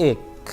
1,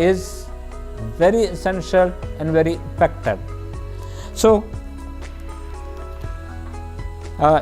is very essential and very effective.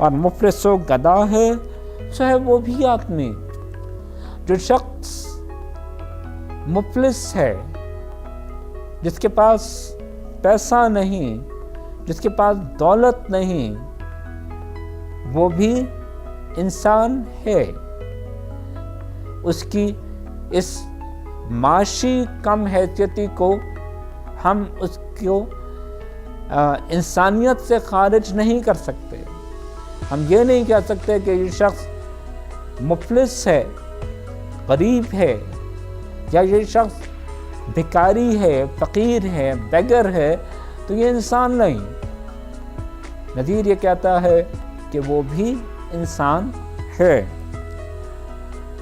اور مفلس و گدا ہے سو ہے وہ بھی آدمی. جو شخص مفلس ہے، جس کے پاس پیسہ نہیں، جس کے پاس دولت نہیں، وہ بھی انسان ہے. اس کی اس معاشی کم حیثیتی کو ہم اس کو انسانیت سے خارج نہیں کر سکتے. ہم یہ نہیں کہہ سکتے کہ یہ شخص مفلس ہے، غریب ہے، یا یہ شخص بھکاری ہے، فقیر ہے، بیگر ہے تو یہ انسان نہیں. نذیر یہ کہتا ہے کہ وہ بھی انسان ہے.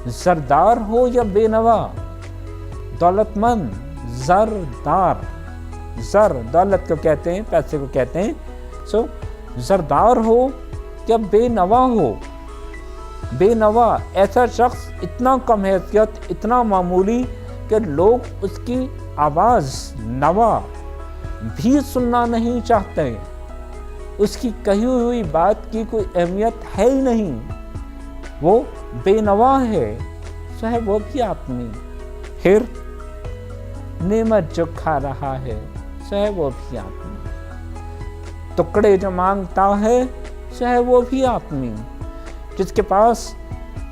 زردار ہو یا بے نوا، دولت مند، زردار، زر دولت کو کہتے ہیں، پیسے کو کہتے ہیں. سو زردار ہو یا بے نوا ہو، بے نوا ایسا شخص اتنا کم حیثیت، اتنا معمولی کہ لوگ اس کی آواز، نوا بھی سننا نہیں چاہتے. اس کی کہی ہوئی بات کی کوئی اہمیت ہے ہی نہیں، وہ بے نوا ہے سو ہے وہ بھی آدمی. پھر نعمت جو کھا رہا ہے سو ہے وہ بھی آدمی. ٹکڑے جو مانگتا ہے سو ہے وہ بھی آدمی. جس کے پاس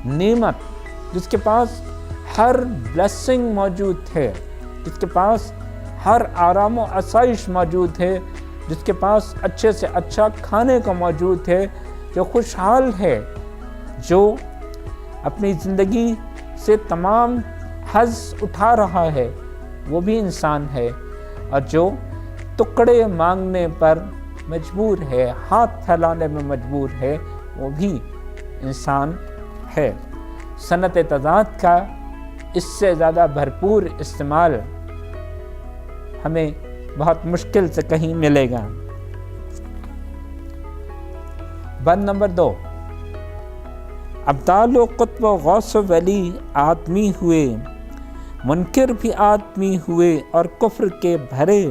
نعمت، جس کے پاس ہر بلیسنگ موجود ہے، جس کے پاس ہر آرام و آسائش موجود ہے، جس کے پاس اچھے سے اچھا کھانے کو موجود ہے، جو خوشحال ہے، جو اپنی زندگی سے تمام حظ اٹھا رہا ہے، وہ بھی انسان ہے. اور جو ٹکڑے مانگنے پر مجبور ہے، ہاتھ پھیلانے میں مجبور ہے، وہ بھی انسان ہے. صنعت تضاد کا اس سے زیادہ بھرپور استعمال ہمیں بہت مشکل سے کہیں ملے گا. بند نمبر 2، ابدال و قطب و غوث و ولی آدمی ہوئے، منکر بھی آدمی ہوئے اور کفر کے بھرے.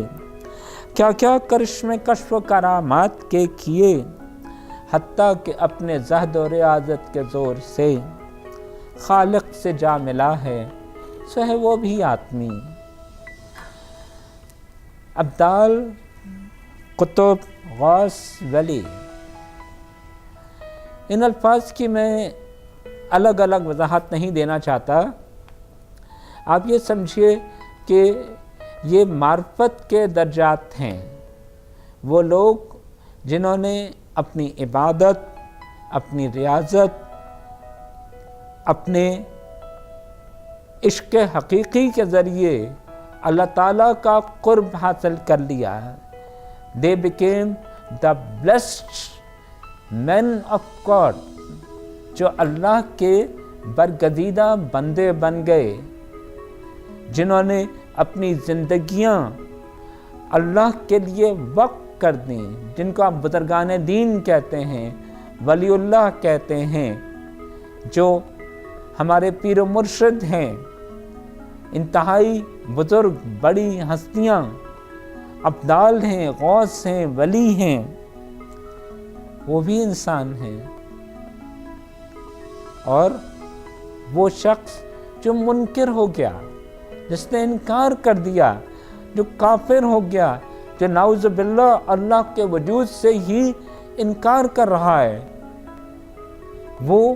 کیا کیا کرشمے کشف و کرامات کے کیے، حتیٰ کہ اپنے زہد و ریاضت کے زور سے خالق سے جا ملا ہے سو ہے وہ بھی آدمی. ابدال، قطب، غوث، ولی، ان الفاظ کی میں الگ الگ وضاحت نہیں دینا چاہتا. آپ یہ سمجھیے کہ یہ معرفت کے درجات ہیں. وہ لوگ جنہوں نے اپنی عبادت، اپنی ریاضت، اپنے عشق حقیقی کے ذریعے اللہ تعالیٰ کا قرب حاصل کر لیا. They became the blessed men of God، جو اللہ کے برگزیدہ بندے بن گئے، جنہوں نے اپنی زندگیاں اللہ کے لیے وقف کر دیں، جن کو آپ بزرگان دین کہتے ہیں، ولی اللہ کہتے ہیں، جو ہمارے پیر و مرشد ہیں، انتہائی بزرگ بڑی ہستیاں، ابدال ہیں، غوث ہیں، ولی ہیں، وہ بھی انسان ہیں. اور وہ شخص جو منکر ہو گیا، جس نے انکار کر دیا، جو کافر ہو گیا، جو نعوذ باللہ اللہ کے وجود سے ہی انکار کر رہا ہے، وہ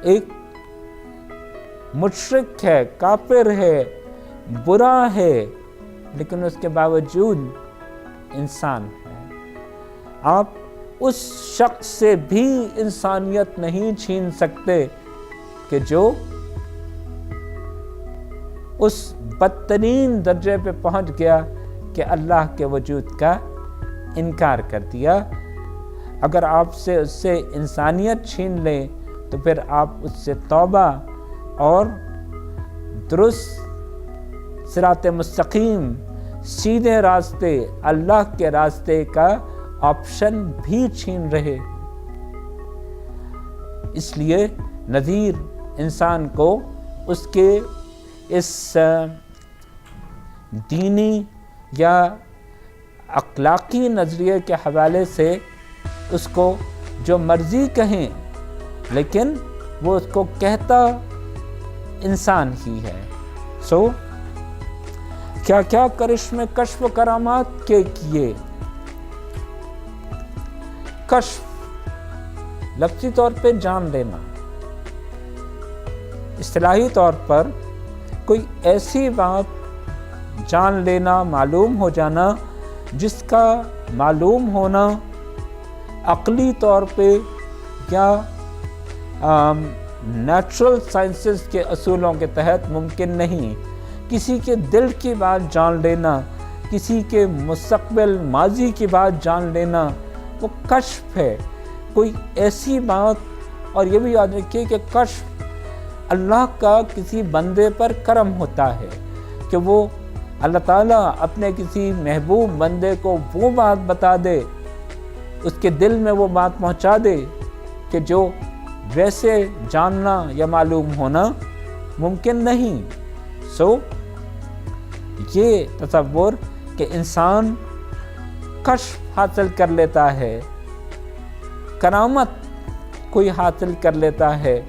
ایک مشرک ہے، کافر ہے، برا ہے، لیکن اس کے باوجود انسان ہے. آپ اس شخص سے بھی انسانیت نہیں چھین سکتے کہ جو اس بدترین درجے پہ پہنچ گیا کہ اللہ کے وجود کا انکار کر دیا. اگر آپ سے اس سے انسانیت چھین لیں تو پھر آپ اس سے توبہ اور درست صراط مستقیم، سیدھے راستے، اللہ کے راستے کا آپشن بھی چھین رہے. اس لیے نذیر انسان کو اس کے اس دینی یا اخلاقی نظریے کے حوالے سے اس کو جو مرضی کہیں، لیکن وہ اس کو کہتا انسان ہی ہے۔ کیا کیا کرشمے کشف و کرامات کے کیے۔ کشف لفظی طور پہ جان لینا، اصطلاحی طور پر کوئی ایسی بات جان لینا، معلوم ہو جانا جس کا معلوم ہونا عقلی طور پہ یا نیچرل سائنسز کے اصولوں کے تحت ممکن نہیں۔ کسی کے دل کی بات جان لینا، کسی کے مستقبل ماضی کی بات جان لینا، وہ کشف ہے۔ کوئی ایسی بات، اور یہ بھی یاد رکھیے کہ کشف اللہ کا کسی بندے پر کرم ہوتا ہے کہ وہ اللہ تعالیٰ اپنے کسی محبوب بندے کو وہ بات بتا دے، اس کے دل میں وہ بات پہنچا دے کہ جو ویسے جاننا یا معلوم ہونا ممکن نہیں۔ یہ تصور کہ انسان کشف حاصل کر لیتا ہے، کرامت کوئی حاصل کر لیتا ہے،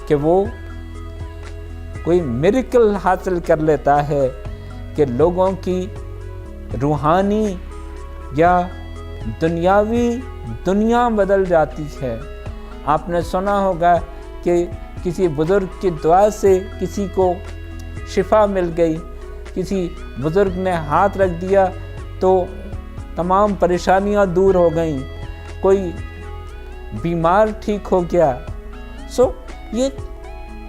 کہ وہ کوئی میریکل حاصل کر لیتا ہے کہ لوگوں کی روحانی یا دنیاوی دنیا بدل جاتی ہے۔ آپ نے سنا ہوگا کہ کسی بزرگ کی دعا سے کسی کو شفا مل گئی، کسی بزرگ نے ہاتھ رکھ دیا تو تمام پریشانیاں دور ہو گئیں، کوئی بیمار ٹھیک ہو گیا۔ یہ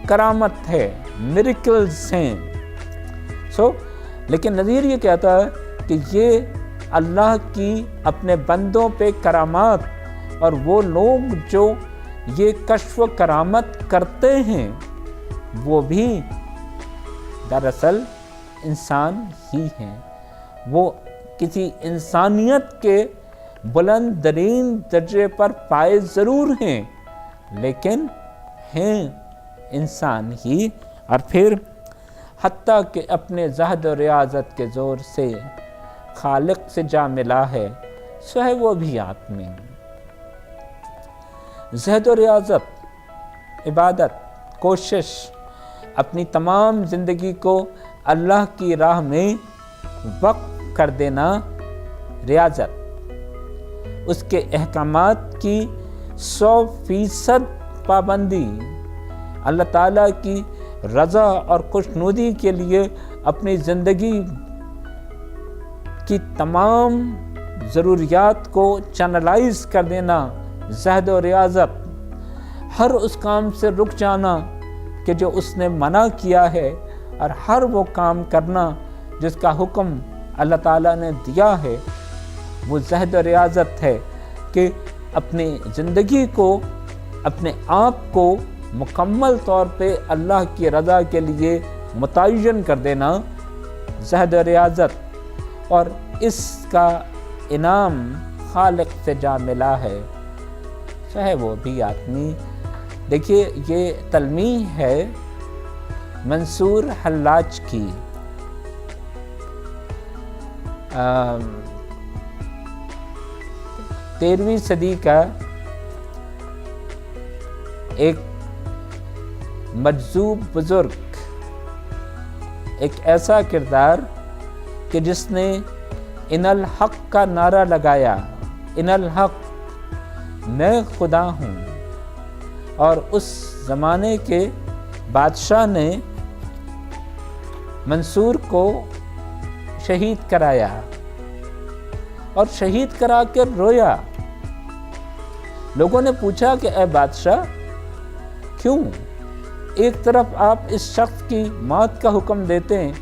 کرامت ہے، میریکلز ہیں۔ لیکن نظیر یہ کہتا ہے کہ یہ اللہ کی اپنے بندوں پہ کرامات، اور وہ لوگ جو یہ کشف و کرامت کرتے ہیں وہ بھی دراصل انسان ہی ہیں۔ وہ کسی انسانیت کے بلند ترین درجے پر پائے ضرور ہیں، لیکن ہیں انسان ہی۔ اور پھر حتیٰ کہ اپنے زہد و ریاضت کے زور سے خالق سے جا ملا ہے، سو ہے وہ بھی آدمی۔ زہد و ریاضت، عبادت، کوشش، اپنی تمام زندگی کو اللہ کی راہ میں وقف کر دینا، ریاضت، اس کے احکامات کی 100% پابندی، اللہ تعالیٰ کی رضا اور خوشنودی کے لیے اپنی زندگی کی تمام ضروریات کو چینلائز کر دینا، زہد و ریاضت، ہر اس کام سے رک جانا کہ جو اس نے منع کیا ہے، اور ہر وہ کام کرنا جس کا حکم اللہ تعالیٰ نے دیا ہے، وہ زہد و ریاضت ہے کہ اپنی زندگی کو، اپنے آپ کو مکمل طور پہ اللہ کی رضا کے لیے متعین کر دینا، زہد و ریاضت، اور اس کا انعام خالق سے جا ملا ہے، سو ہے وہ بھی آدمی۔ دیکھیے یہ تلمیح ہے منصور حلاج کی، 13ویں صدی کا ایک مجذوب بزرگ، ایک ایسا کردار کہ جس نے ان الحق کا نعرہ لگایا، ان الحق، میں خدا ہوں، اور اس زمانے کے بادشاہ نے منصور کو شہید کرایا، اور شہید کرا کے رویا۔ لوگوں نے پوچھا کہ اے بادشاہ کیوں؟ ایک طرف آپ اس شخص کی موت کا حکم دیتے ہیں،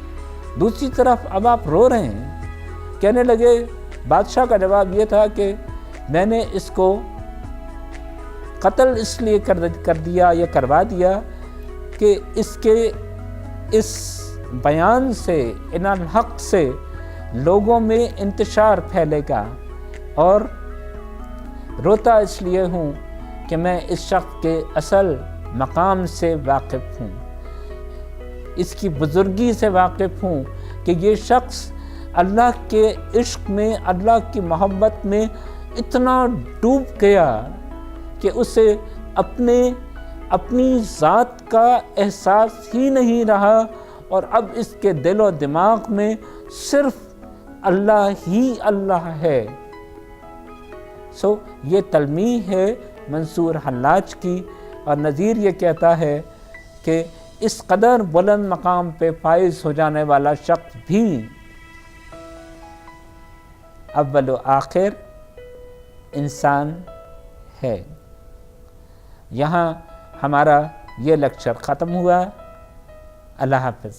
دوسری طرف اب آپ رو رہے ہیں۔ کہنے لگے، بادشاہ کا جواب یہ تھا کہ میں نے اس کو قتل اس لیے کر دیا یا کروا دیا کہ اس کے اس بیان سے، ان الحق سے لوگوں میں انتشار پھیلے گا، اور روتا اس لیے ہوں کہ میں اس شخص کے اصل مقام سے واقف ہوں، اس کی بزرگی سے واقف ہوں کہ یہ شخص اللہ کے عشق میں، اللہ کی محبت میں اتنا ڈوب گیا کہ اسے اپنی ذات کا احساس ہی نہیں رہا، اور اب اس کے دل و دماغ میں صرف اللہ ہی اللہ ہے۔ یہ تلمیح ہے منصور حلاج کی، اور نظیر یہ کہتا ہے کہ اس قدر بلند مقام پہ فائز ہو جانے والا شخص بھی اول و آخر انسان ہے۔ یہاں ہمارا یہ لیکچر ختم ہوا۔ اللہ حافظ۔